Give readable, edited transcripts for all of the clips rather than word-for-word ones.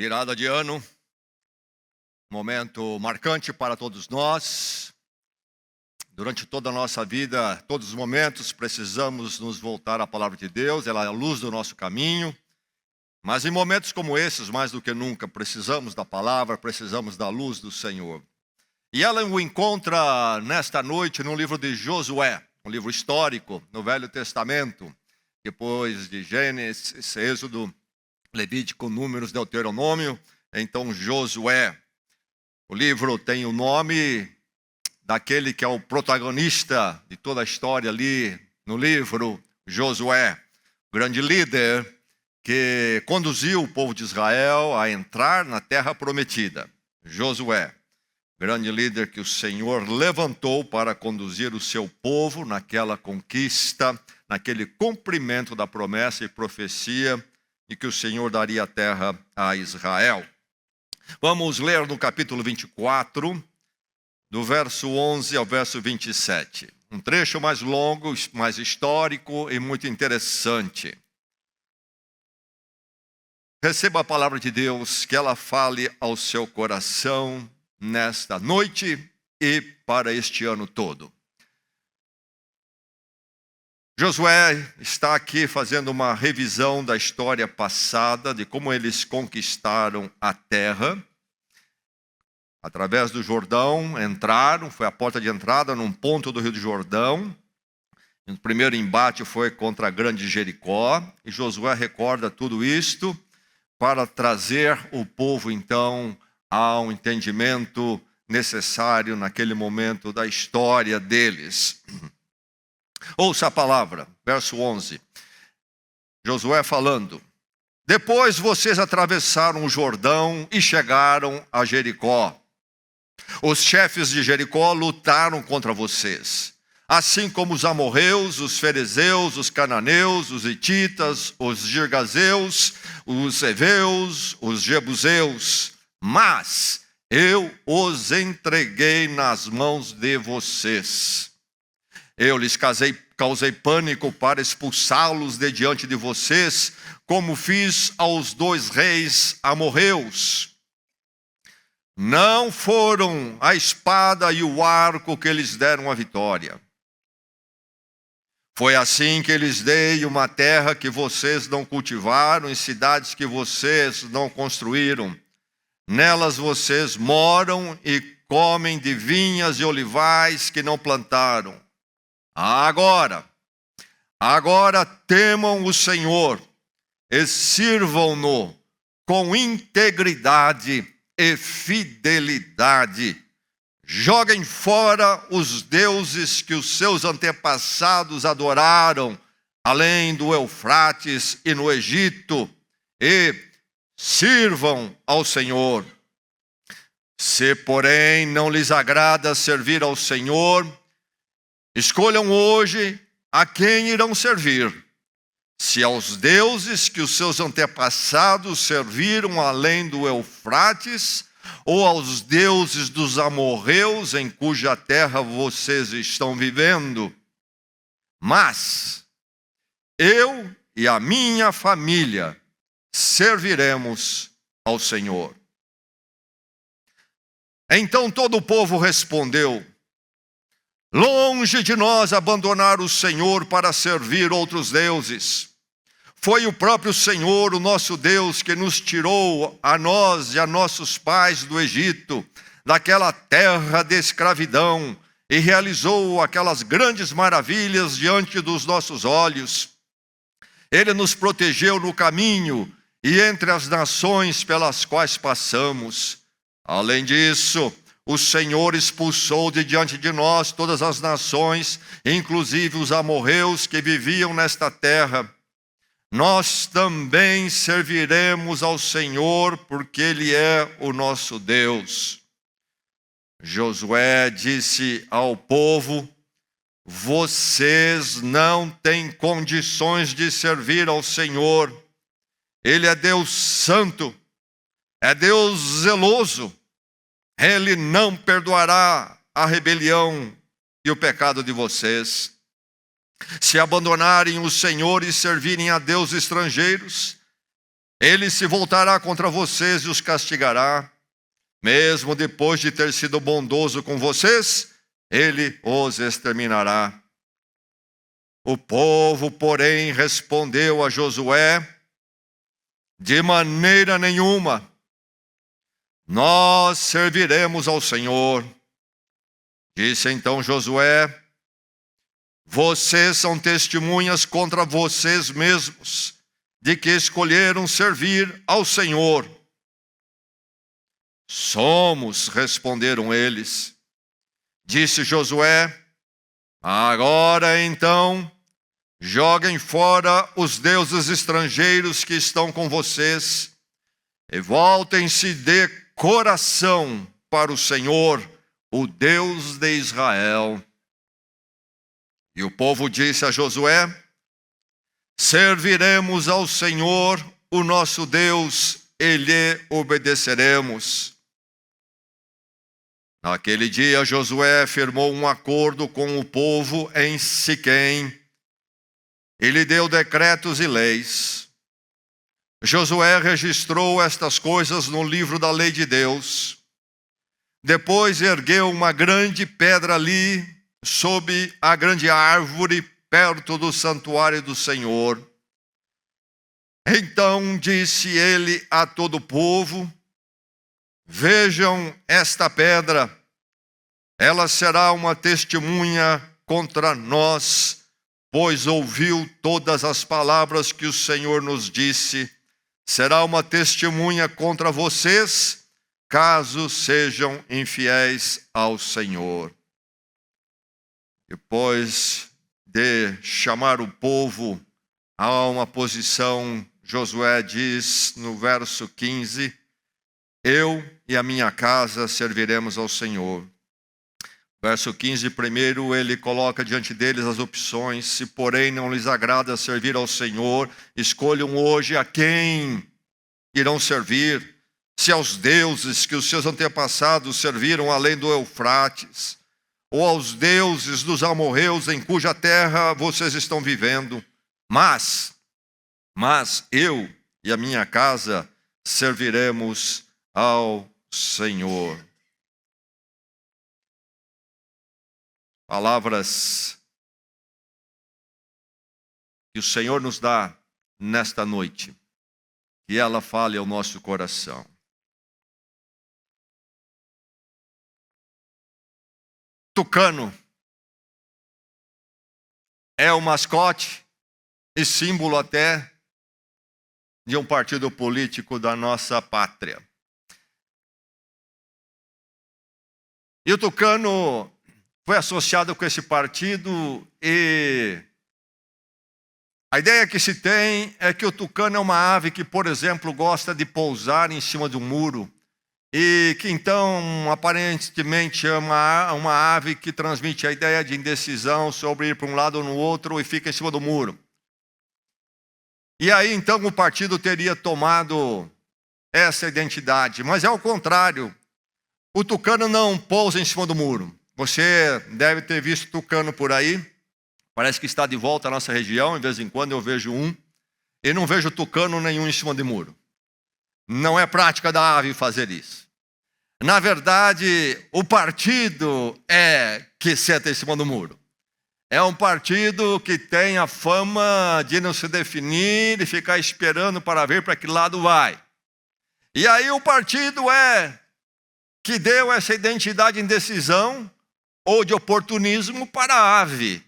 Virada de ano, momento marcante para todos nós. Durante toda a nossa vida, todos os momentos, precisamos nos voltar à palavra de Deus, ela é a luz do nosso caminho. Mas em momentos como esses, mais do que nunca, precisamos da palavra, precisamos da luz do Senhor. E ela o encontra nesta noite no livro de Josué, um livro histórico no Velho Testamento, depois de Gênesis, Êxodo, Levítico, Números, Deuteronômio, então Josué. O livro tem o nome daquele que é o protagonista de toda a história ali no livro, Josué, grande líder que conduziu o povo de Israel a entrar na terra prometida. Josué, grande líder que o Senhor levantou para conduzir o seu povo naquela conquista, naquele cumprimento da promessa e profecia e que o Senhor daria a terra a Israel. Vamos ler no capítulo 24, do verso 11 ao verso 27. Um trecho mais longo, mais histórico e muito interessante. Receba a palavra de Deus, que ela fale ao seu coração nesta noite e para este ano todo. Josué está aqui fazendo uma revisão da história passada, de como eles conquistaram a terra. Através do Jordão, entraram, foi a porta de entrada num ponto do Rio do Jordão. O primeiro embate foi contra a grande Jericó, e Josué recorda tudo isto para trazer o povo, então, ao entendimento necessário naquele momento da história deles. Ouça a palavra, verso 11. Josué falando: depois vocês atravessaram o Jordão e chegaram a Jericó. Os chefes de Jericó lutaram contra vocês, assim como os amorreus, os ferezeus, os cananeus, os hititas, os girgazeus, os heveus, os jebuseus. Mas eu os entreguei nas mãos de vocês. Eu lhes causei pânico para expulsá-los de diante de vocês, como fiz aos 2 reis amorreus. Não foram a espada e o arco que lhes deram a vitória. Foi assim que lhes dei uma terra que vocês não cultivaram, e cidades que vocês não construíram. Nelas vocês moram e comem de vinhas e olivais que não plantaram. Agora temam o Senhor e sirvam-no com integridade e fidelidade. Joguem fora os deuses que os seus antepassados adoraram, além do Eufrates e no Egito, e sirvam ao Senhor. Se, porém, não lhes agrada servir ao Senhor, escolham hoje a quem irão servir. Se aos deuses que os seus antepassados serviram além do Eufrates, ou aos deuses dos amorreus em cuja terra vocês estão vivendo. Mas eu e a minha família serviremos ao Senhor. Então todo o povo respondeu: longe de nós abandonar o Senhor para servir outros deuses. Foi o próprio Senhor, o nosso Deus, que nos tirou a nós e a nossos pais do Egito, daquela terra de escravidão, e realizou aquelas grandes maravilhas diante dos nossos olhos. Ele nos protegeu no caminho e entre as nações pelas quais passamos. Além disso, o Senhor expulsou de diante de nós todas as nações, inclusive os amorreus que viviam nesta terra. Nós também serviremos ao Senhor, porque Ele é o nosso Deus. Josué disse ao povo: vocês não têm condições de servir ao Senhor. Ele é Deus santo, é Deus zeloso. Ele não perdoará a rebelião e o pecado de vocês. Se abandonarem o Senhor e servirem a deuses estrangeiros, Ele se voltará contra vocês e os castigará. Mesmo depois de ter sido bondoso com vocês, ele os exterminará. O povo, porém, respondeu a Josué: de maneira nenhuma, nós serviremos ao Senhor. Disse então Josué: vocês são testemunhas contra vocês mesmos, de que escolheram servir ao Senhor. Somos, responderam eles. Disse Josué: agora então, joguem fora os deuses estrangeiros que estão com vocês e voltem-se de coração para o Senhor, o Deus de Israel. E o povo disse a Josué: serviremos ao Senhor, o nosso Deus, e lhe obedeceremos. Naquele dia, Josué firmou um acordo com o povo em Siquém. Ele deu decretos e leis. Josué registrou estas coisas no livro da lei de Deus. Depois ergueu uma grande pedra ali, sob a grande árvore, perto do santuário do Senhor. Então disse ele a todo o povo: vejam esta pedra, ela será uma testemunha contra nós, pois ouviu todas as palavras que o Senhor nos disse. Será uma testemunha contra vocês, caso sejam infiéis ao Senhor. Depois de chamar o povo a uma posição, Josué diz no verso 15: eu e a minha casa serviremos ao Senhor. Verso 15, primeiro ele coloca diante deles as opções. Se porém não lhes agrada servir ao Senhor, escolham hoje a quem irão servir. Se aos deuses que os seus antepassados serviram além do Eufrates, ou aos deuses dos amorreus em cuja terra vocês estão vivendo. Mas eu e a minha casa serviremos ao Senhor. Palavras que o Senhor nos dá nesta noite, que ela fale ao nosso coração. Tucano é o mascote e símbolo até de um partido político da nossa pátria. E o tucano foi associado com esse partido, e a ideia que se tem é que o tucano é uma ave que, por exemplo, gosta de pousar em cima de um muro, e que então, aparentemente, é uma ave que transmite a ideia de indecisão sobre ir para um lado ou no outro e fica em cima do muro. E aí, então, o partido teria tomado essa identidade, mas é ao contrário. O tucano não pousa em cima do muro. Você deve ter visto tucano por aí. Parece que está de volta à nossa região. De vez em quando eu vejo um. E não vejo tucano nenhum em cima de muro. Não é prática da ave fazer isso. Na verdade, o partido é que senta em cima do muro. É um partido que tem a fama de não se definir e ficar esperando para ver para que lado vai. E aí o partido que deu essa identidade de indecisão ou de oportunismo para a ave.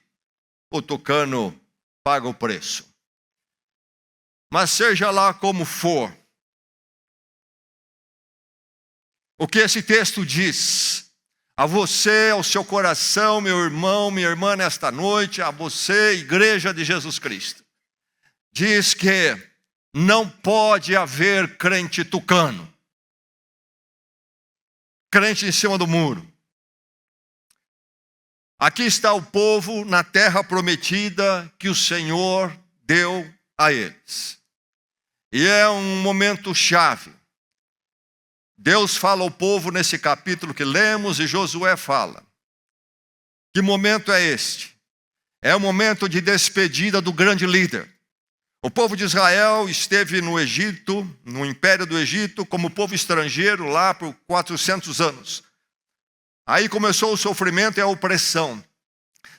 O tucano paga o preço. Mas seja lá como for, o que esse texto diz a você, ao seu coração, meu irmão, minha irmã, nesta noite, a você, Igreja de Jesus Cristo, diz que não pode haver crente tucano, crente em cima do muro. Aqui está o povo na terra prometida que o Senhor deu a eles. E é um momento chave. Deus fala ao povo nesse capítulo que lemos e Josué fala. Que momento é este? É o momento de despedida do grande líder. O povo de Israel esteve no Egito, no Império do Egito, como povo estrangeiro lá por 400 anos. Aí começou o sofrimento e a opressão.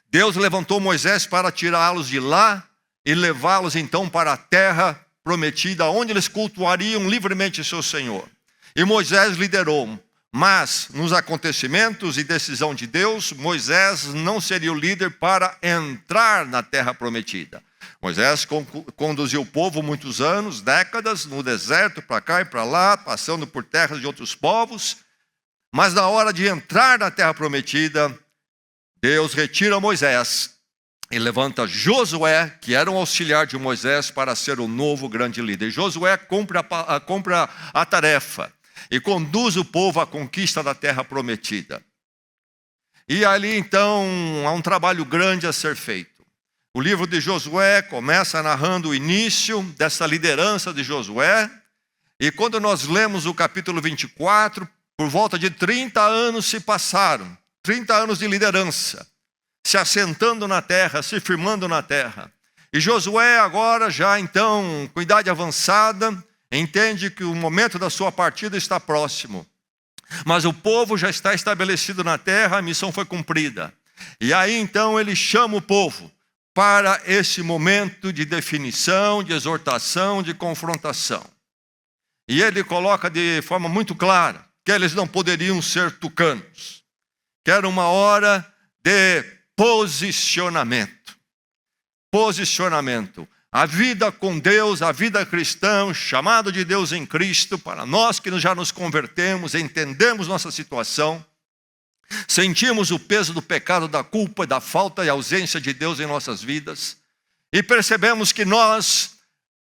Deus levantou Moisés para tirá-los de lá e levá-los então para a terra prometida, onde eles cultuariam livremente seu Senhor. E Moisés liderou, mas nos acontecimentos e decisão de Deus, Moisés não seria o líder para entrar na terra prometida. Moisés conduziu o povo muitos anos, décadas, no deserto, para cá e para lá, passando por terras de outros povos. Mas na hora de entrar na terra prometida, Deus retira Moisés e levanta Josué, que era um auxiliar de Moisés, para ser o novo grande líder. Josué cumpre a tarefa e conduz o povo à conquista da terra prometida. E ali então há um trabalho grande a ser feito. O livro de Josué começa narrando o início dessa liderança de Josué. E quando nós lemos o capítulo 24, por volta de 30 anos se passaram. 30 anos de liderança, se assentando na terra, se firmando na terra. E Josué agora já então, com idade avançada, entende que o momento da sua partida está próximo. Mas o povo já está estabelecido na terra, a missão foi cumprida. E aí então ele chama o povo para esse momento de definição, de exortação, de confrontação. E ele coloca de forma muito clara que eles não poderiam ser tucanos, que era uma hora de posicionamento. Posicionamento. A vida com Deus, a vida cristã, o chamado de Deus em Cristo, para nós que já nos convertemos, entendemos nossa situação, sentimos o peso do pecado, da culpa, da falta e ausência de Deus em nossas vidas, e percebemos que nós,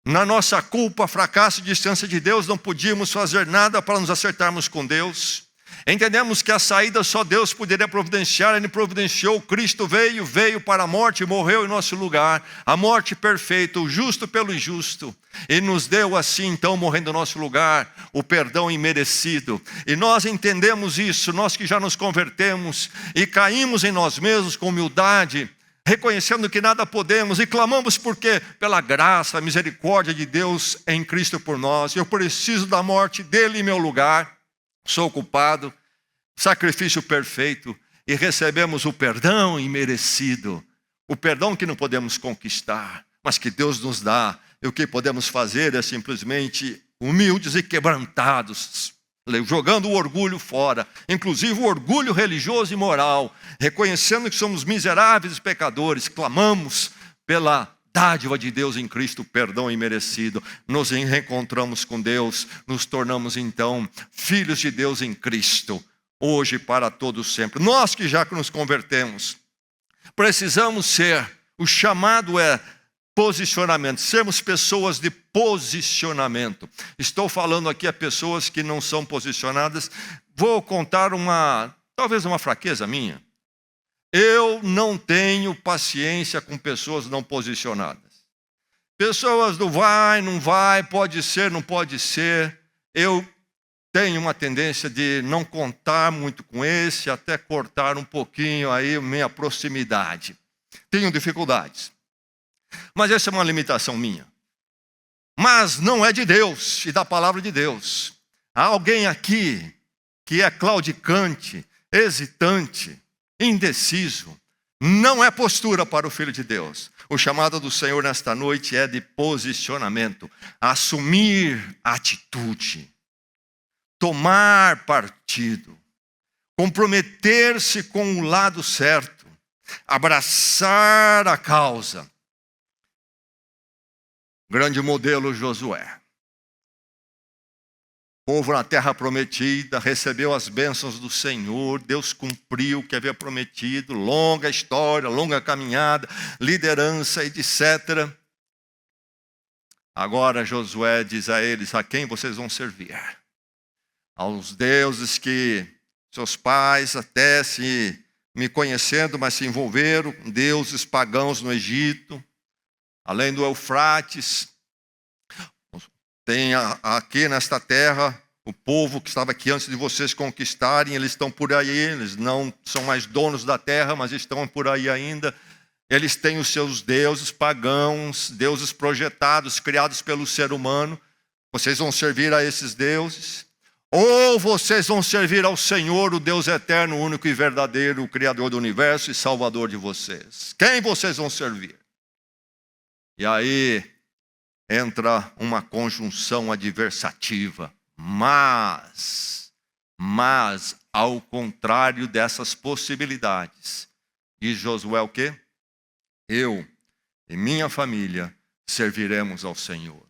na nossa culpa, fracasso e distância de Deus, não podíamos fazer nada para nos acertarmos com Deus. Entendemos que a saída só Deus poderia providenciar. Ele providenciou, Cristo veio para a morte e morreu em nosso lugar, a morte perfeita, o justo pelo injusto, e nos deu assim então, morrendo em nosso lugar, o perdão imerecido. E nós entendemos isso, nós que já nos convertemos e caímos em nós mesmos com humildade, reconhecendo que nada podemos, e clamamos porque pela graça, a misericórdia de Deus em Cristo por nós. Eu preciso da morte dele em meu lugar. Sou culpado, sacrifício perfeito, e recebemos o perdão imerecido, o perdão que não podemos conquistar, mas que Deus nos dá. E o que podemos fazer é simplesmente humildes e quebrantados, jogando o orgulho fora, inclusive o orgulho religioso e moral, reconhecendo que somos miseráveis pecadores, clamamos pela dádiva de Deus em Cristo, perdão imerecido. Nos reencontramos com Deus, nos tornamos então filhos de Deus em Cristo, hoje e para todos sempre. Nós que já nos convertemos, precisamos ser, o chamado é posicionamento, sermos pessoas de posicionamento. Estou falando aqui a pessoas que não são posicionadas. Vou contar talvez uma fraqueza minha. Eu não tenho paciência com pessoas não posicionadas. Pessoas do vai, não vai, pode ser, não pode ser. Eu tenho uma tendência de não contar muito com esse, até cortar um pouquinho aí minha proximidade. Tenho dificuldades. Mas essa é uma limitação minha. Mas não é de Deus e da palavra de Deus. Há alguém aqui que é claudicante, hesitante, indeciso. Não é postura para o Filho de Deus. O chamado do Senhor nesta noite é de posicionamento. Assumir atitude. Tomar partido. Comprometer-se com o lado certo. Abraçar a causa. Grande modelo Josué. O povo na terra prometida recebeu as bênçãos do Senhor. Deus cumpriu o que havia prometido. Longa história, longa caminhada, liderança, etc. Agora Josué diz a eles: a quem vocês vão servir? Aos deuses que seus pais até se me conhecendo, mas se envolveram, deuses pagãos no Egito, além do Eufrates. Tem aqui nesta terra o povo que estava aqui antes de vocês conquistarem, eles estão por aí, eles não são mais donos da terra, mas estão por aí ainda. Eles têm os seus deuses pagãos, deuses projetados, criados pelo ser humano. Vocês vão servir a esses deuses? Ou vocês vão servir ao Senhor, o Deus eterno, único e verdadeiro, o Criador do universo e Salvador de vocês? Quem vocês vão servir? E aí entra uma conjunção adversativa. Mas, ao contrário dessas possibilidades, diz Josué o quê? Eu e minha família serviremos ao Senhor.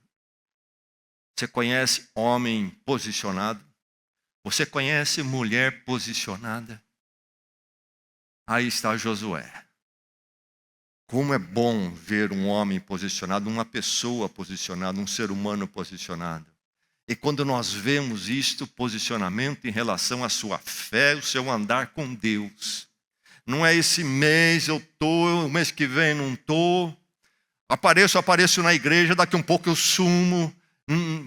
Você conhece homem posicionado? Você conhece mulher posicionada? Aí está Josué. Como é bom ver um homem posicionado, uma pessoa posicionada, um ser humano posicionado. E quando nós vemos isto, posicionamento em relação à sua fé, o seu andar com Deus. Não é esse mês eu estou, o mês que vem não estou. Apareço na igreja, daqui um pouco eu sumo.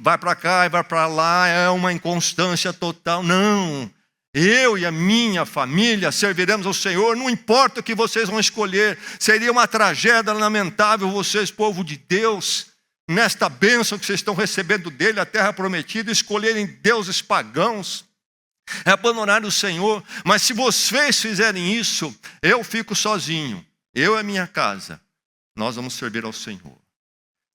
Vai para cá e vai para lá, é uma inconstância total. Não, eu e a minha família serviremos ao Senhor, não importa o que vocês vão escolher. Seria uma tragédia lamentável vocês, povo de Deus, nesta bênção que vocês estão recebendo dele, a terra prometida, escolherem deuses pagãos, abandonar o Senhor. Mas se vocês fizerem isso, eu fico sozinho, eu e a minha casa, nós vamos servir ao Senhor.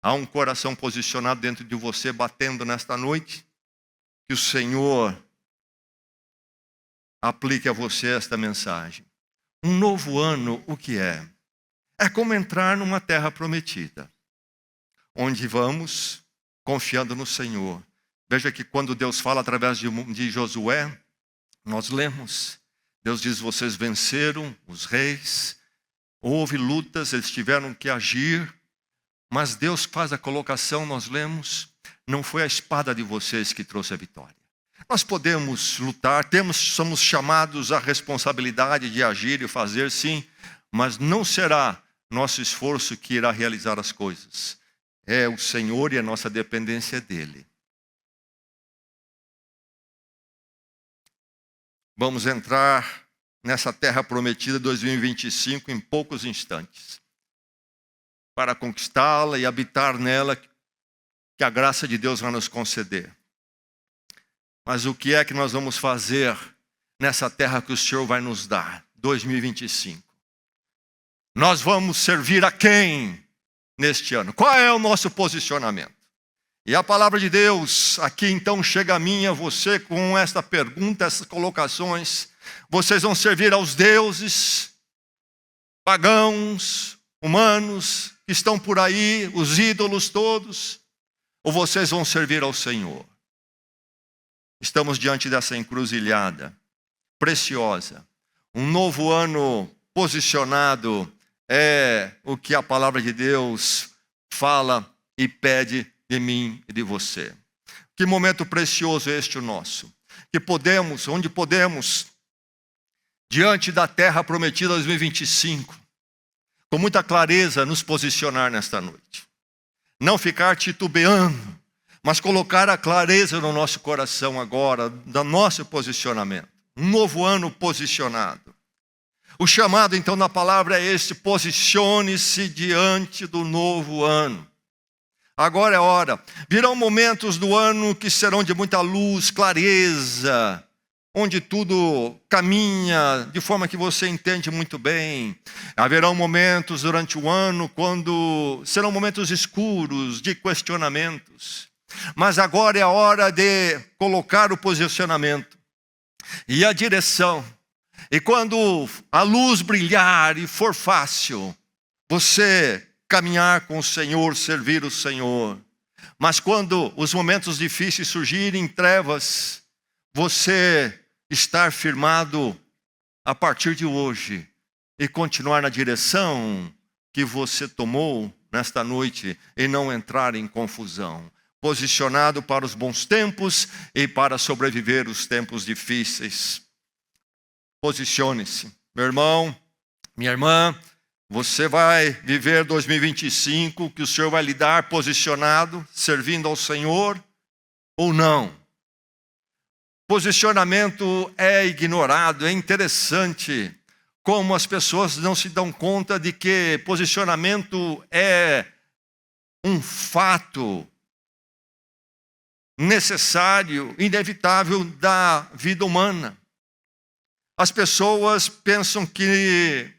Há um coração posicionado dentro de você, batendo nesta noite, que o Senhor aplique a você esta mensagem. Um novo ano, o que é? É como entrar numa terra prometida, onde vamos confiando no Senhor. Veja que quando Deus fala através de Josué, nós lemos, Deus diz, vocês venceram os reis, houve lutas, eles tiveram que agir, mas Deus faz a colocação, nós lemos, não foi a espada de vocês que trouxe a vitória. Nós podemos lutar, somos chamados à responsabilidade de agir e fazer sim, mas não será nosso esforço que irá realizar as coisas. É o Senhor e a nossa dependência dEle. Vamos entrar nessa terra prometida 2025 em poucos instantes. Para conquistá-la e habitar nela, que a graça de Deus vai nos conceder. Mas o que é que nós vamos fazer nessa terra que o Senhor vai nos dar, 2025? Nós vamos servir a quem neste ano? Qual é o nosso posicionamento? E a palavra de Deus aqui então chega a mim e a você com esta pergunta, essas colocações. Vocês vão servir aos deuses pagãos, humanos, que estão por aí, os ídolos todos, ou vocês vão servir ao Senhor? Estamos diante dessa encruzilhada preciosa. Um novo ano posicionado é o que a palavra de Deus fala e pede de mim e de você. Que momento precioso é este o nosso. Onde podemos, diante da terra prometida 2025, com muita clareza nos posicionar nesta noite. Não ficar titubeando, mas colocar a clareza no nosso coração agora, do nosso posicionamento. Um novo ano posicionado. O chamado então na palavra é este: posicione-se diante do novo ano. Agora é hora. Virão momentos do ano que serão de muita luz, clareza, onde tudo caminha de forma que você entende muito bem. Haverão momentos durante o ano quando serão momentos escuros, de questionamentos. Mas agora é a hora de colocar o posicionamento e a direção. E quando a luz brilhar e for fácil, você caminhar com o Senhor, servir o Senhor. Mas quando os momentos difíceis surgirem, trevas, você estar firmado a partir de hoje e continuar na direção que você tomou nesta noite e não entrar em confusão. Posicionado para os bons tempos e para sobreviver os tempos difíceis. Posicione-se. Meu irmão, minha irmã, você vai viver 2025, que o Senhor vai lhe dar posicionado, servindo ao Senhor ou não? Posicionamento é ignorado, é interessante. como as pessoas não se dão conta de que posicionamento é um fato necessário, inevitável da vida humana. As pessoas pensam que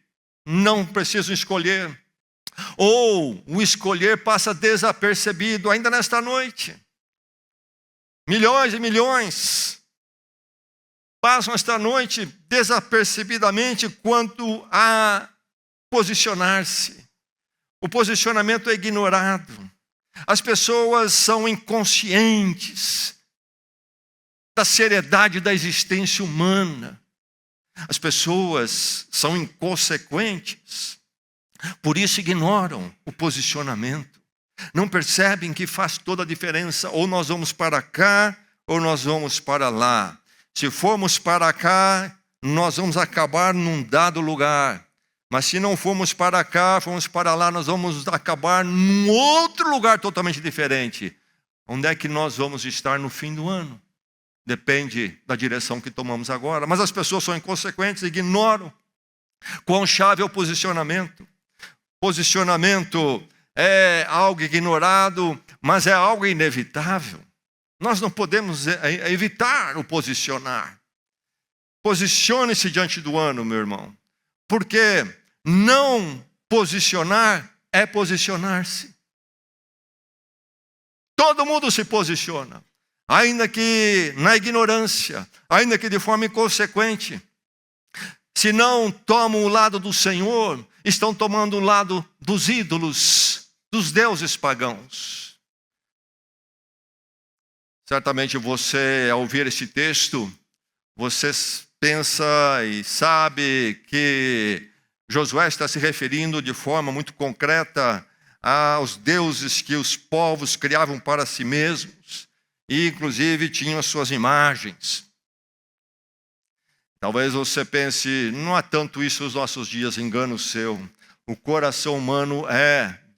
não precisam escolher, ou o escolher passa desapercebido ainda nesta noite. Milhões e milhões passam esta noite desapercebidamente quanto a posicionar-se. O posicionamento é ignorado. As pessoas são inconscientes da seriedade da existência humana. As pessoas são inconsequentes, por isso ignoram o posicionamento. Não percebem que faz toda a diferença. Ou nós vamos para cá, ou nós vamos para lá. Se formos para cá, nós vamos acabar num dado lugar. Mas se não formos para cá, formos para lá, nós vamos acabar num outro lugar totalmente diferente. Onde é que nós vamos estar no fim do ano? Depende da direção que tomamos agora. Mas as pessoas são inconsequentes, ignoram quão chave é o posicionamento. Posicionamento é algo ignorado, mas é algo inevitável. Nós não podemos evitar o posicionar. Posicione-se diante do ano, meu irmão. Porque não posicionar é posicionar-se. Todo mundo se posiciona, ainda que na ignorância, ainda que de forma inconsequente. Se não tomam o lado do Senhor, estão tomando o lado dos ídolos, dos deuses pagãos. Certamente você, ao ouvir este texto, você pensa e sabe que Josué está se referindo de forma muito concreta aos deuses que os povos criavam para si mesmos e inclusive tinham as suas imagens. Talvez você pense, não há tanto isso nos nossos dias, engano seu. O coração humano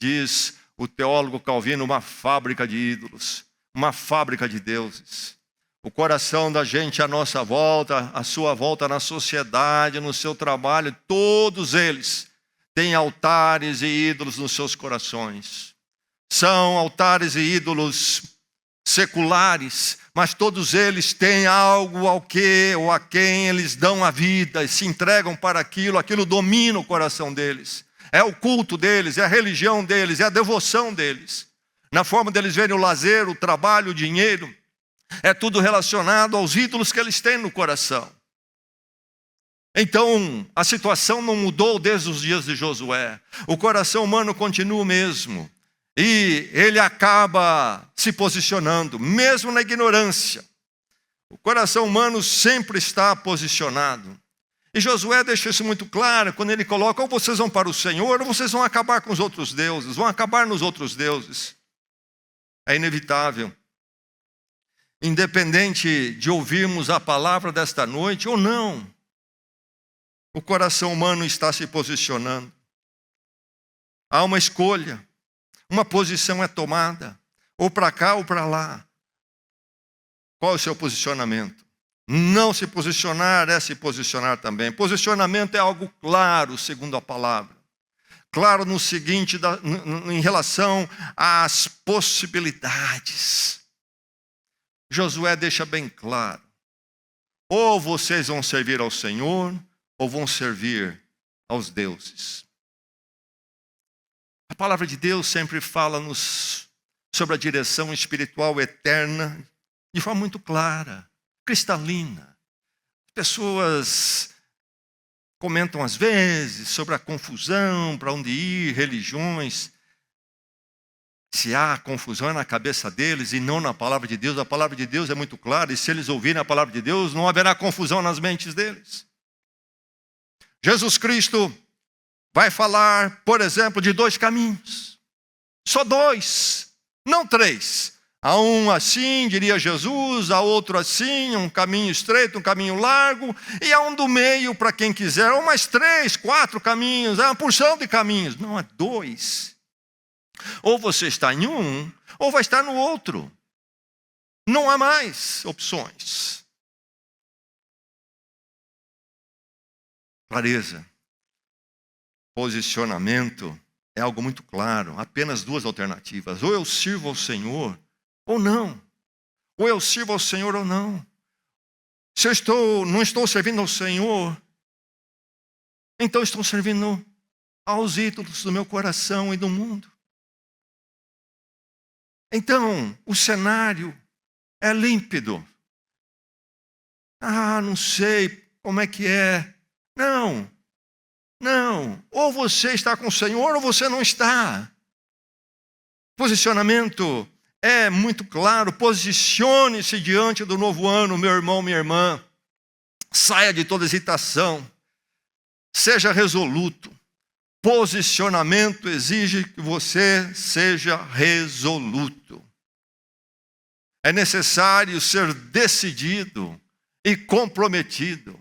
diz o teólogo Calvino, uma fábrica de ídolos, uma fábrica de deuses. O coração da gente à nossa volta, à sua volta na sociedade, no seu trabalho, todos eles têm altares e ídolos nos seus corações. São altares e ídolos seculares, mas todos eles têm algo ao que ou a quem eles dão a vida e se entregam para aquilo, aquilo domina o coração deles. É o culto deles, é a religião deles, é a devoção deles. Na forma deles verem o lazer, o trabalho, o dinheiro, é tudo relacionado aos ídolos que eles têm no coração. Então, a situação não mudou desde os dias de Josué. O coração humano continua o mesmo. E ele acaba se posicionando, mesmo na ignorância. O coração humano sempre está posicionado. E Josué deixa isso muito claro quando ele coloca: ou vocês vão para o Senhor, ou vocês vão acabar com os outros deuses, vão acabar nos outros deuses. É inevitável. Independente de ouvirmos a palavra desta noite ou não, o coração humano está se posicionando. Há uma escolha, uma posição é tomada, ou para cá ou para lá. Qual é o seu posicionamento? Não se posicionar é se posicionar também. Posicionamento é algo claro, segundo a palavra. Claro no seguinte, em relação às possibilidades. Josué deixa bem claro: ou vocês vão servir ao Senhor, ou vão servir aos deuses. A palavra de Deus sempre fala-nos sobre a direção espiritual eterna de forma muito clara, cristalina. Pessoas comentam às vezes sobre a confusão, para onde ir, religiões. Se há confusão é na cabeça deles e não na palavra de Deus. A palavra de Deus é muito clara, e se eles ouvirem a palavra de Deus, não haverá confusão nas mentes deles. Jesus Cristo vai falar, por exemplo, de 2 caminhos. Só 2, não 3. Há um assim, diria Jesus, há outro assim, um caminho estreito, um caminho largo, e há um do meio para quem quiser, ou mais 3, 4 caminhos, é uma porção de caminhos. Não, há 2. Ou você está em um, ou vai estar no outro. Não há mais opções. Clareza. Posicionamento é algo muito claro, apenas duas alternativas. Ou eu sirvo ao Senhor, ou não. Ou eu sirvo ao Senhor ou não. Se eu não estou servindo ao Senhor, então estou servindo aos ídolos do meu coração e do mundo. Então, o cenário é límpido. Não sei como é que é. Não. Ou você está com o Senhor ou você não está. Posicionamento é muito claro. Posicione-se diante do novo ano, meu irmão, minha irmã. Saia de toda hesitação. Seja resoluto. Posicionamento exige que você seja resoluto. É necessário ser decidido e comprometido.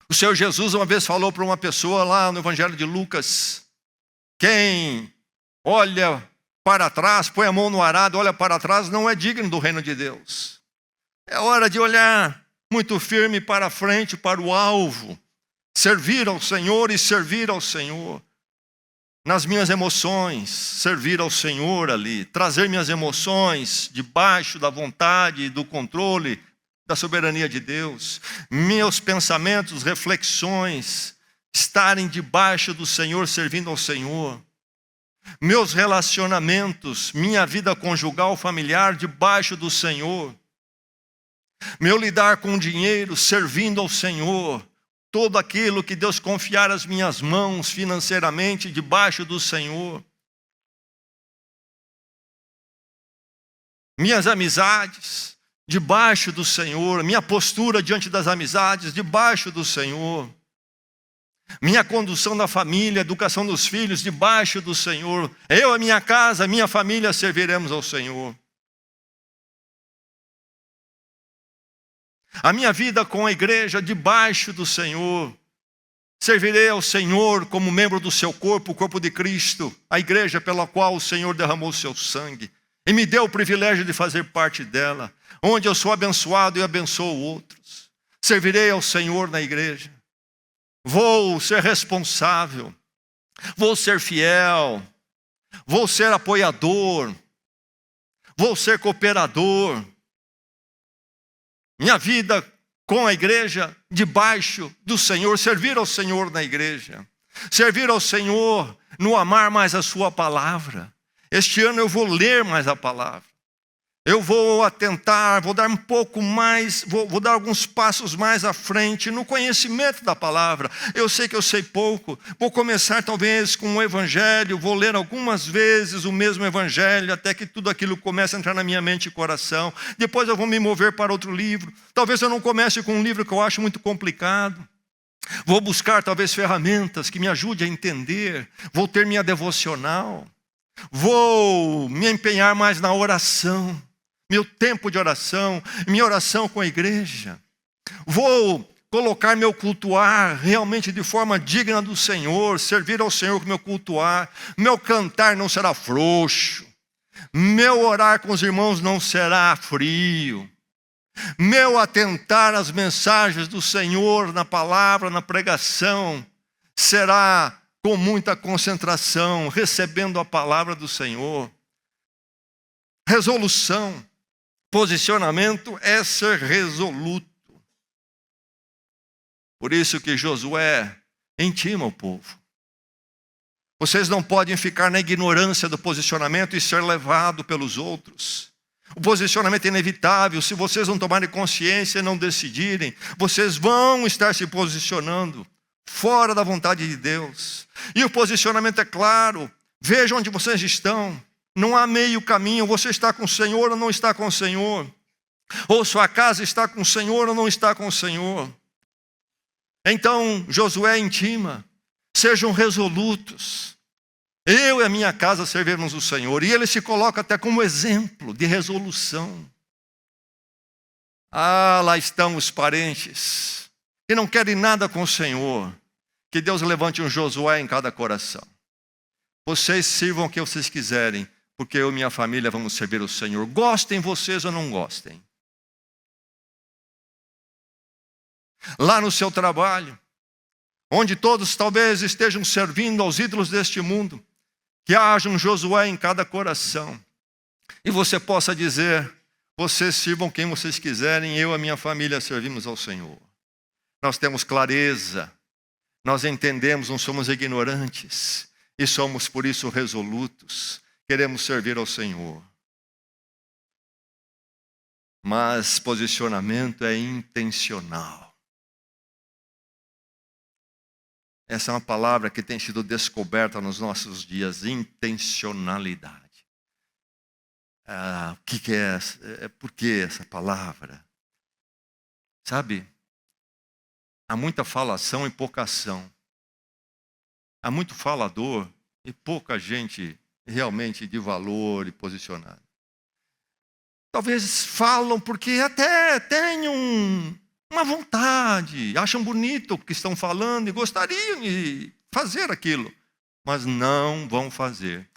O Senhor Jesus uma vez falou para uma pessoa lá no Evangelho de Lucas: quem olha para trás, põe a mão no arado, olha para trás, não é digno do reino de Deus. É hora de olhar muito firme para frente, para o alvo. Servir ao Senhor e servir ao Senhor. Nas minhas emoções, servir ao Senhor ali. Trazer minhas emoções debaixo da vontade e do controle da soberania de Deus. Meus pensamentos, reflexões, estarem debaixo do Senhor, servindo ao Senhor. Meus relacionamentos, minha vida conjugal, familiar, debaixo do Senhor. Meu lidar com o dinheiro, servindo ao Senhor. Todo aquilo que Deus confiar às minhas mãos financeiramente, debaixo do Senhor. Minhas amizades, debaixo do Senhor. Minha postura diante das amizades, debaixo do Senhor. Minha condução da família, educação dos filhos, debaixo do Senhor. Eu, a minha casa, a minha família serviremos ao Senhor. A minha vida com a igreja debaixo do Senhor. Servirei ao Senhor como membro do seu corpo, o corpo de Cristo, a igreja pela qual o Senhor derramou o seu sangue. E me deu o privilégio de fazer parte dela, onde eu sou abençoado e abençoo outros. Servirei ao Senhor na igreja. Vou ser responsável. Vou ser fiel. Vou ser apoiador. Vou ser cooperador. Minha vida com a igreja, debaixo do Senhor, servir ao Senhor na igreja. Servir ao Senhor no amar mais a sua palavra. Este ano eu vou ler mais a palavra. Eu vou atentar, vou dar um pouco mais, vou dar alguns passos mais à frente no conhecimento da palavra. Eu sei que eu sei pouco. Vou começar talvez com o Evangelho, vou ler algumas vezes o mesmo Evangelho, até que tudo aquilo comece a entrar na minha mente e coração. Depois eu vou me mover para outro livro. Talvez eu não comece com um livro que eu acho muito complicado. Vou buscar talvez ferramentas que me ajudem a entender. Vou ter minha devocional. Vou me empenhar mais na oração. Meu tempo de oração, minha oração com a igreja. Vou colocar meu cultuar realmente de forma digna do Senhor, servir ao Senhor com meu cultuar. Meu cantar não será frouxo. Meu orar com os irmãos não será frio. Meu atentar às mensagens do Senhor na palavra, na pregação, será com muita concentração, recebendo a palavra do Senhor. Resolução. Posicionamento é ser resoluto. Por isso que Josué intima o povo. Vocês não podem ficar na ignorância do posicionamento e ser levado pelos outros. O posicionamento é inevitável. Se vocês não tomarem consciência e não decidirem, vocês vão estar se posicionando fora da vontade de Deus. E o posicionamento é claro. Vejam onde vocês estão. Não há meio caminho, você está com o Senhor ou não está com o Senhor. Ou sua casa está com o Senhor ou não está com o Senhor. Então Josué intima, sejam resolutos. Eu e a minha casa serviremos o Senhor. E ele se coloca até como exemplo de resolução. Lá estão os parentes que não querem nada com o Senhor. Que Deus levante um Josué em cada coração. Vocês sirvam o que vocês quiserem, porque eu e minha família vamos servir o Senhor. Gostem vocês ou não gostem. Lá no seu trabalho, onde todos talvez estejam servindo aos ídolos deste mundo, que haja um Josué em cada coração, e você possa dizer: vocês sirvam quem vocês quiserem, eu e a minha família servimos ao Senhor. Nós temos clareza, nós entendemos, não somos ignorantes, e somos por isso resolutos, queremos servir ao Senhor. Mas posicionamento é intencional. Essa é uma palavra que tem sido descoberta nos nossos dias, intencionalidade. O que é? Por que essa palavra? Sabe, há muita falação e pouca ação. Há muito falador e pouca gente realmente de valor e posicionada. Talvez falam porque até têm uma vontade, acham bonito o que estão falando e gostariam de fazer aquilo, mas não vão fazer.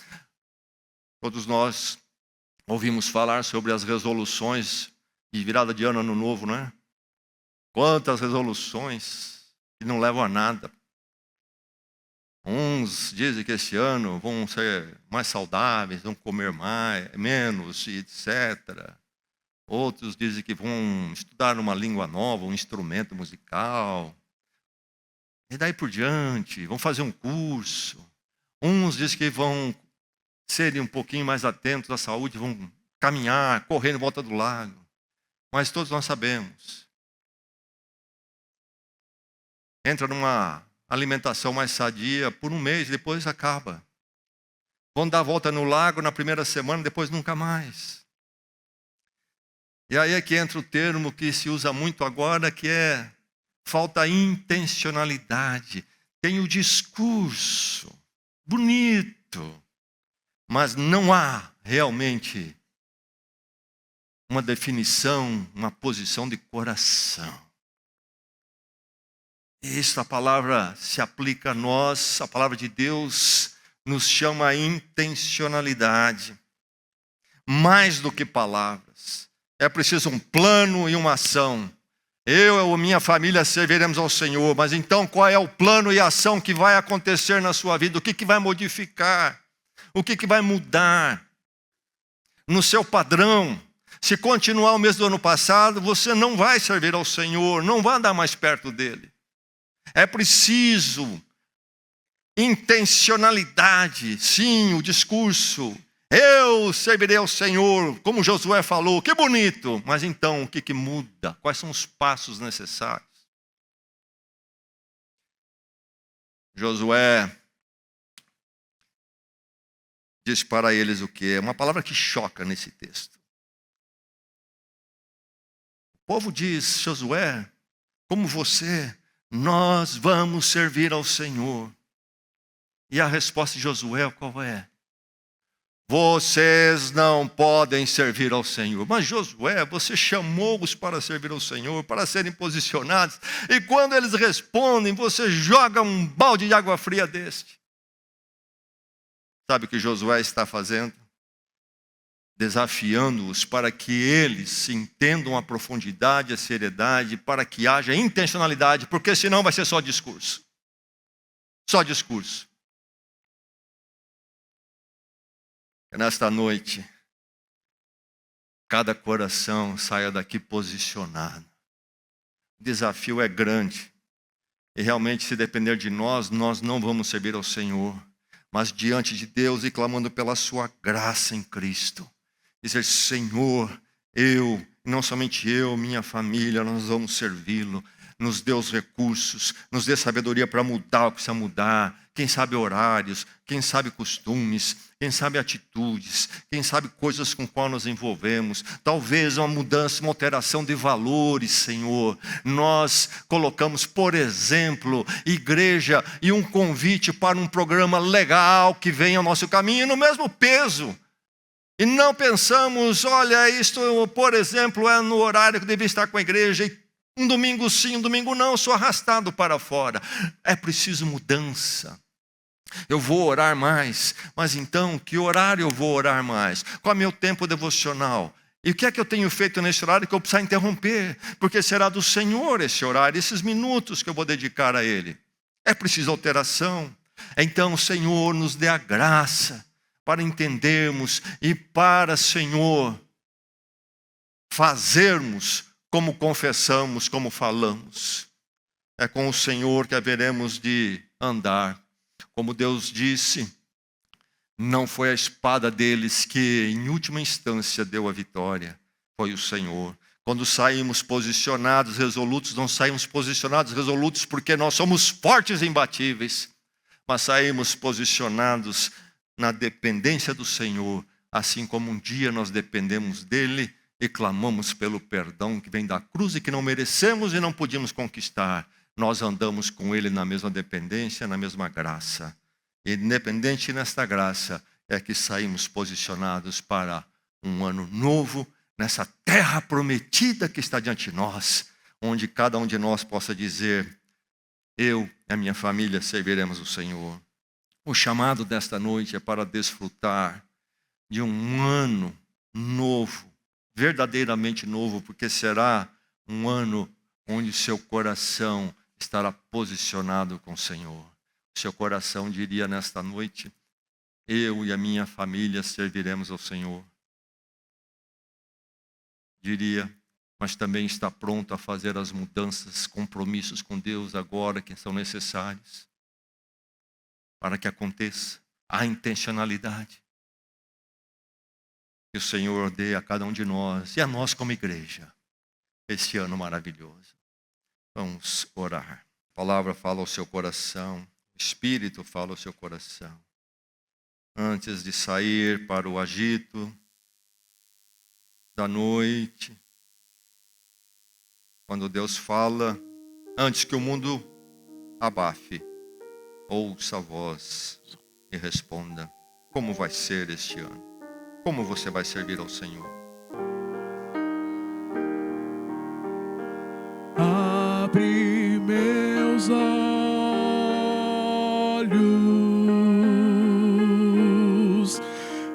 Todos nós ouvimos falar sobre as resoluções de virada de ano novo, não é? Quantas resoluções que não levam a nada. Uns dizem que esse ano vão ser mais saudáveis, vão comer menos, etc. Outros dizem que vão estudar uma língua nova, um instrumento musical. E daí por diante, vão fazer um curso. Uns dizem que vão serem um pouquinho mais atentos à saúde, vão caminhar, correr em volta do lago. Mas todos nós sabemos. Entra numa alimentação mais sadia por um mês, depois acaba. Vão dar a volta no lago na primeira semana, depois nunca mais. E aí é que entra o termo que se usa muito agora, que é falta intencionalidade. Tem o discurso bonito, mas não há realmente uma definição, uma posição de coração. Esta palavra se aplica a nós, a palavra de Deus nos chama a intencionalidade. Mais do que palavras, é preciso um plano e uma ação. Eu e a minha família serviremos ao Senhor, mas então qual é o plano e a ação que vai acontecer na sua vida? O que vai modificar? O que vai mudar? No seu padrão, se continuar o mesmo do ano passado, você não vai servir ao Senhor, não vai andar mais perto dele. É preciso intencionalidade, sim, o discurso. Eu servirei ao Senhor, como Josué falou, que bonito. Mas então, o que muda? Quais são os passos necessários? Josué diz para eles o quê? É uma palavra que choca nesse texto. O povo diz: Josué, como você, nós vamos servir ao Senhor. E a resposta de Josué qual é? Vocês não podem servir ao Senhor. Mas Josué, você chamou-os para servir ao Senhor, para serem posicionados. E quando eles respondem, você joga um balde de água fria deste. Sabe o que Josué está fazendo? Desafiando-os para que eles entendam a profundidade, a seriedade, para que haja intencionalidade, porque senão vai ser só discurso. Só discurso. Que nesta noite, cada coração saia daqui posicionado. O desafio é grande. E realmente, se depender de nós, nós não vamos servir ao Senhor. Mas diante de Deus e clamando pela sua graça em Cristo. Dizer: Senhor, não somente eu, minha família, nós vamos servi-lo. Nos dê os recursos, nos dê sabedoria para mudar o que precisa mudar. Quem sabe horários, quem sabe costumes, quem sabe atitudes, quem sabe coisas com qual nos envolvemos. Talvez uma mudança, uma alteração de valores, Senhor. Nós colocamos, por exemplo, igreja e um convite para um programa legal que vem ao nosso caminho no mesmo peso. E não pensamos, olha, isto, por exemplo, é no horário que devia estar com a igreja, e um domingo sim, um domingo não, eu sou arrastado para fora. É preciso mudança. Eu vou orar mais, mas então, que horário eu vou orar mais? Qual é o meu tempo devocional? E o que é que eu tenho feito nesse horário que eu preciso interromper? Porque será do Senhor esse horário, esses minutos que eu vou dedicar a Ele. É preciso alteração. Então, Senhor, nos dê a graça para entendermos e para, Senhor, fazermos como confessamos, como falamos. É com o Senhor que haveremos de andar. Como Deus disse, não foi a espada deles que, em última instância, deu a vitória. Foi o Senhor. Quando saímos posicionados, resolutos, não saímos posicionados, resolutos, porque nós somos fortes e imbatíveis, mas saímos posicionados na dependência do Senhor, assim como um dia nós dependemos dEle e clamamos pelo perdão que vem da cruz e que não merecemos e não podíamos conquistar. Nós andamos com Ele na mesma dependência, na mesma graça. E independente nesta graça, é que saímos posicionados para um ano novo, nessa terra prometida que está diante de nós, onde cada um de nós possa dizer: eu e a minha família serviremos o Senhor. O chamado desta noite é para desfrutar de um ano novo, verdadeiramente novo, porque será um ano onde seu coração estará posicionado com o Senhor. Seu coração diria nesta noite: eu e a minha família serviremos ao Senhor. Diria, mas também está pronto a fazer as mudanças, compromissos com Deus agora que são necessários para que aconteça a intencionalidade. Que o Senhor dê a cada um de nós e a nós como igreja este ano maravilhoso. Vamos orar. A palavra fala ao seu coração, o Espírito fala ao seu coração. Antes de sair para o agito da noite, quando Deus fala, antes que o mundo abafe, ouça a voz e responda: como vai ser este ano? Como você vai servir ao Senhor? Abre meus olhos,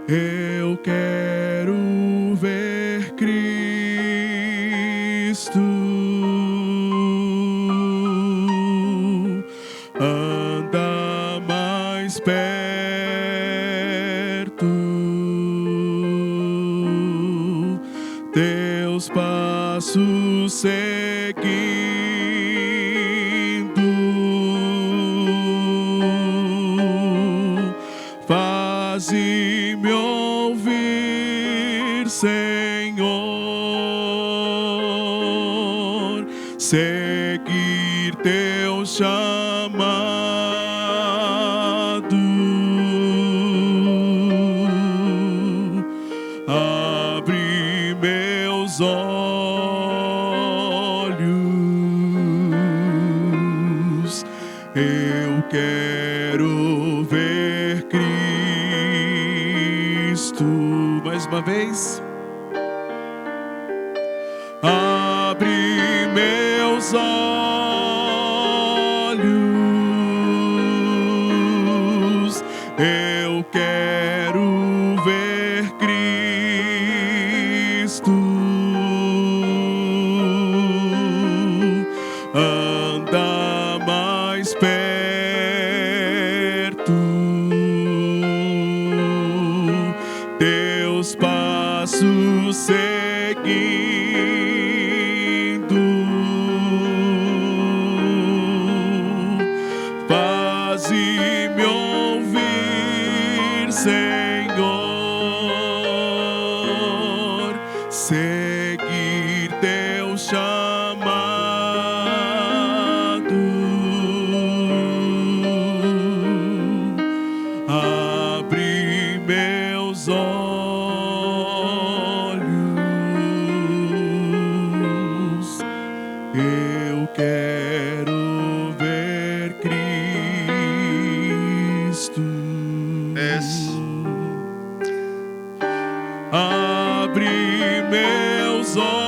eu quero ver Cristo. Anda mais perto, teus passos seguindo, faze-me ouvir, Senhor, seguir teu chamado. Abre meus olhos, eu quero ver Cristo. Mais uma vez. Abre meus olhos, eu quero ver Cristo. Anda mais perto, teus passos seguindo, faze-me ouvir, Senhor, seguir teu chamado. Abre meus olhos, eu quero ver Cristo. Abre meus olhos,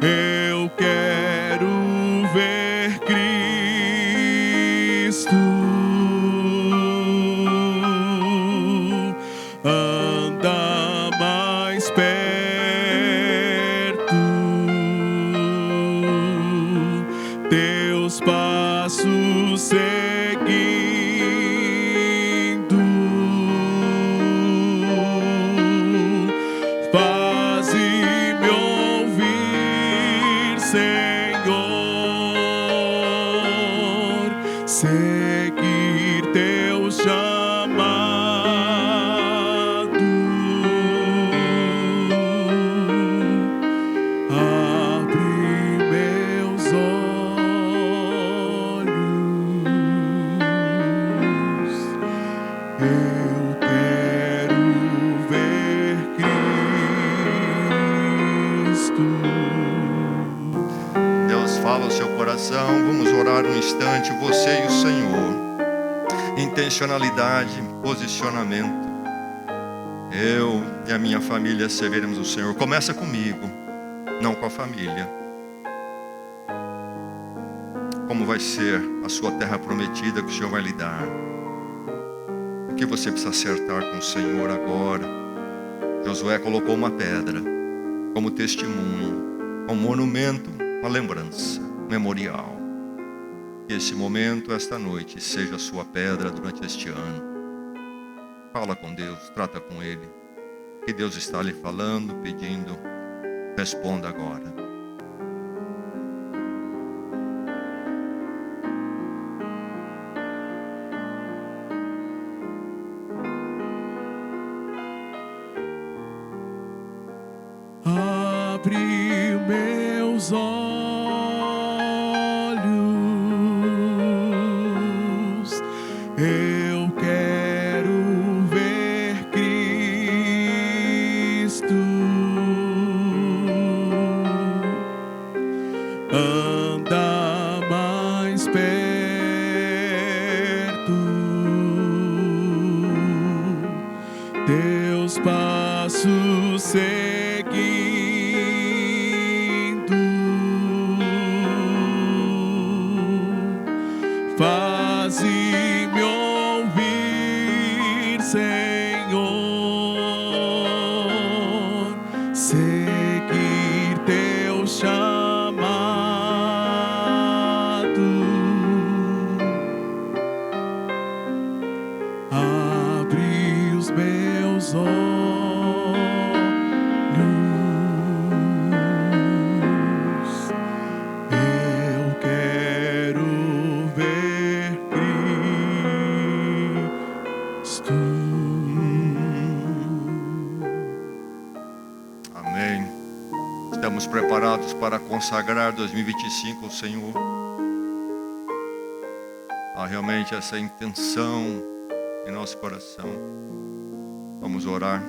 eu quero ver Cristo. Anda mais perto, seguir teu chamado. Abre meus olhos, eu quero ver Cristo. Deus fala ao seu coração. Vamos orar um instante, você e o Senhor. Intencionalidade, posicionamento. Eu e a minha família serviremos o Senhor. Começa comigo, não com a família. Como vai ser a sua terra prometida que o Senhor vai lhe dar? O que você precisa acertar com o Senhor agora? Josué colocou uma pedra como testemunho, como monumento, uma lembrança, um memorial. Que esse momento, esta noite, seja a sua pedra durante este ano. Fala com Deus, trata com Ele. O que Deus está lhe falando, pedindo, responda agora. Abre meus olhos, eu quero ver Cristo. Anda mais perto, teus passos seguindo, faze-me ouvir, Senhor, seguir teu chamado. Abre os meus olhos, eu quero ver Cristo. Amém. Estamos preparados para consagrar 2025 ao Senhor. Há realmente essa intenção em nosso coração. Vamos orar.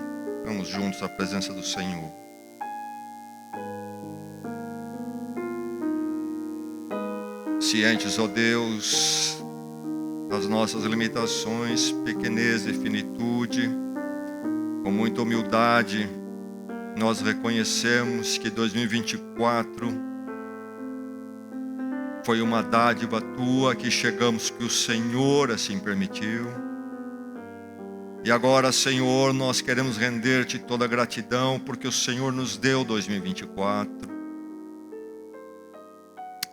Vamos juntos à presença do Senhor. Cientes, ó Deus, das nossas limitações, pequenez e finitude, com muita humildade, nós reconhecemos que 2024 foi uma dádiva tua que chegamos, que o Senhor assim permitiu. E agora, Senhor, nós queremos render-te toda a gratidão, porque o Senhor nos deu 2024.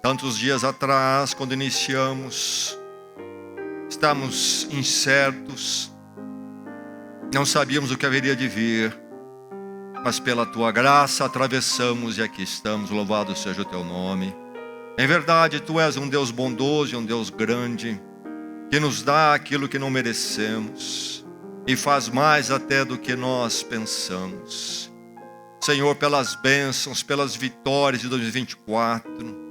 Tantos dias atrás, quando iniciamos, estávamos incertos, não sabíamos o que haveria de vir, mas pela tua graça atravessamos e aqui estamos. Louvado seja o teu nome. Em verdade, tu és um Deus bondoso e um Deus grande, que nos dá aquilo que não merecemos e faz mais até do que nós pensamos. Senhor, pelas bênçãos, pelas vitórias de 2024,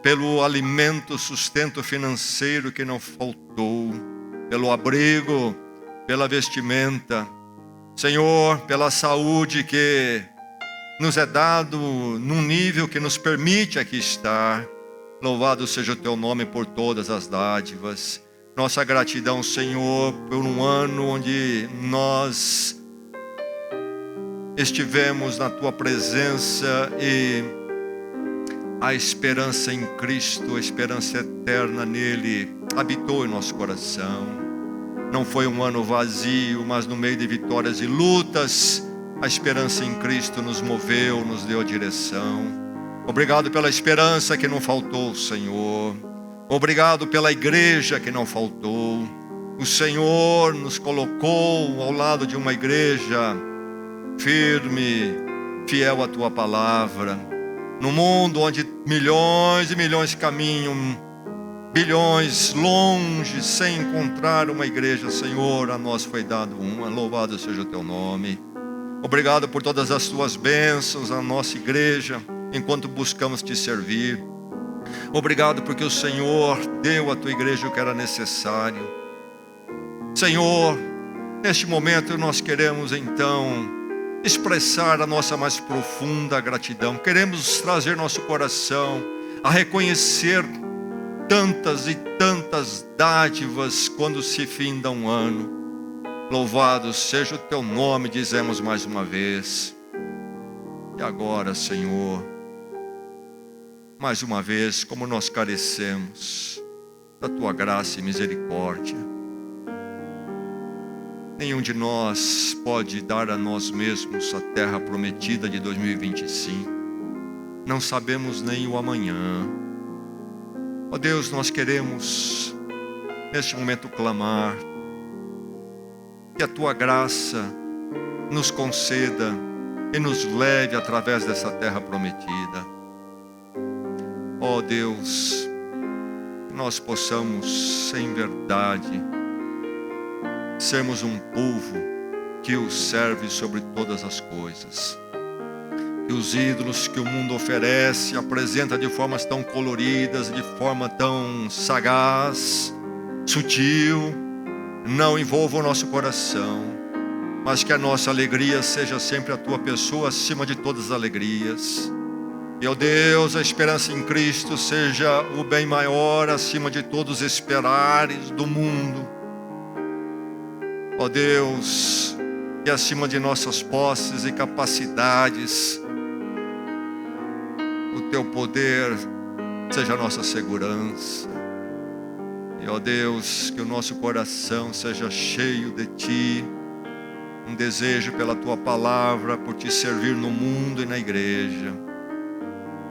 pelo alimento, sustento financeiro que não faltou, pelo abrigo, pela vestimenta, Senhor, pela saúde que nos é dado num nível que nos permite aqui estar. Louvado seja o teu nome por todas as dádivas. Nossa gratidão, Senhor, por um ano onde nós estivemos na tua presença e a esperança em Cristo, a esperança eterna nele, habitou em nosso coração. Não foi um ano vazio, mas no meio de vitórias e lutas, a esperança em Cristo nos moveu, nos deu a direção. Obrigado pela esperança que não faltou, Senhor. Obrigado pela igreja que não faltou. O Senhor nos colocou ao lado de uma igreja firme, fiel à tua palavra. No mundo onde milhões e milhões caminham bilhões longe, sem encontrar uma igreja, Senhor, a nós foi dado uma. Louvado seja o teu nome. Obrigado por todas as tuas bênçãos à nossa igreja, enquanto buscamos te servir. Obrigado porque o Senhor deu à tua igreja o que era necessário. Senhor, neste momento nós queremos então expressar a nossa mais profunda gratidão. Queremos trazer nosso coração a reconhecer tantas e tantas dádivas quando se finda um ano. Louvado seja o teu nome, dizemos mais uma vez. E agora, Senhor, mais uma vez, como nós carecemos da tua graça e misericórdia. Nenhum de nós pode dar a nós mesmos a terra prometida de 2025. Não sabemos nem o amanhã. Ó Deus, nós queremos neste momento clamar que a tua graça nos conceda e nos leve através dessa terra prometida. Ó Deus, que nós possamos, em verdade, sermos um povo que o serve sobre todas as coisas. Que os ídolos que o mundo oferece, apresenta de formas tão coloridas, de forma tão sagaz, sutil, não envolvam o nosso coração, mas que a nossa alegria seja sempre a tua pessoa acima de todas as alegrias. E, ó Deus, a esperança em Cristo seja o bem maior acima de todos os esperares do mundo. Ó Deus, que acima de nossas posses e capacidades, o teu poder seja a nossa segurança. E, ó Deus, que o nosso coração seja cheio de ti, um desejo pela tua palavra, por te servir no mundo e na igreja.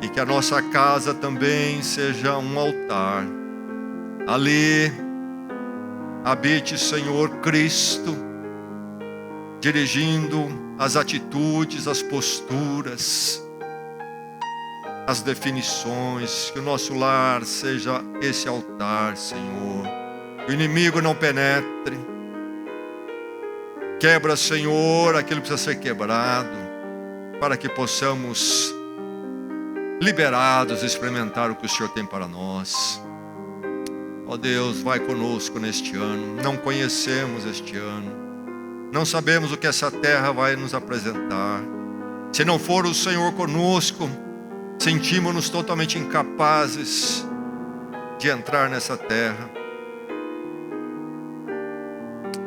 E que a nossa casa também seja um altar. Ali habite, Senhor Cristo, dirigindo as atitudes, as posturas, as definições. Que o nosso lar seja esse altar, Senhor. Que o inimigo não penetre. Quebra, Senhor, aquilo que precisa ser quebrado, para que possamos, liberados, experimentar o que o Senhor tem para nós. Ó Deus, vai conosco neste ano. Não conhecemos este ano, não sabemos o que essa terra vai nos apresentar. Se não for o Senhor conosco, sentimos-nos totalmente incapazes de entrar nessa terra.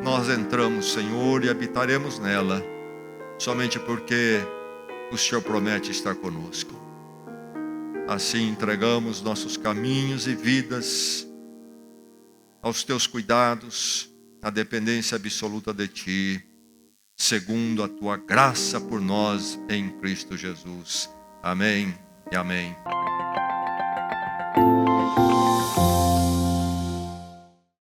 Nós entramos, Senhor, e habitaremos nela, somente porque o Senhor promete estar conosco. Assim entregamos nossos caminhos e vidas aos teus cuidados, na dependência absoluta de ti, segundo a tua graça por nós em Cristo Jesus. Amém e amém.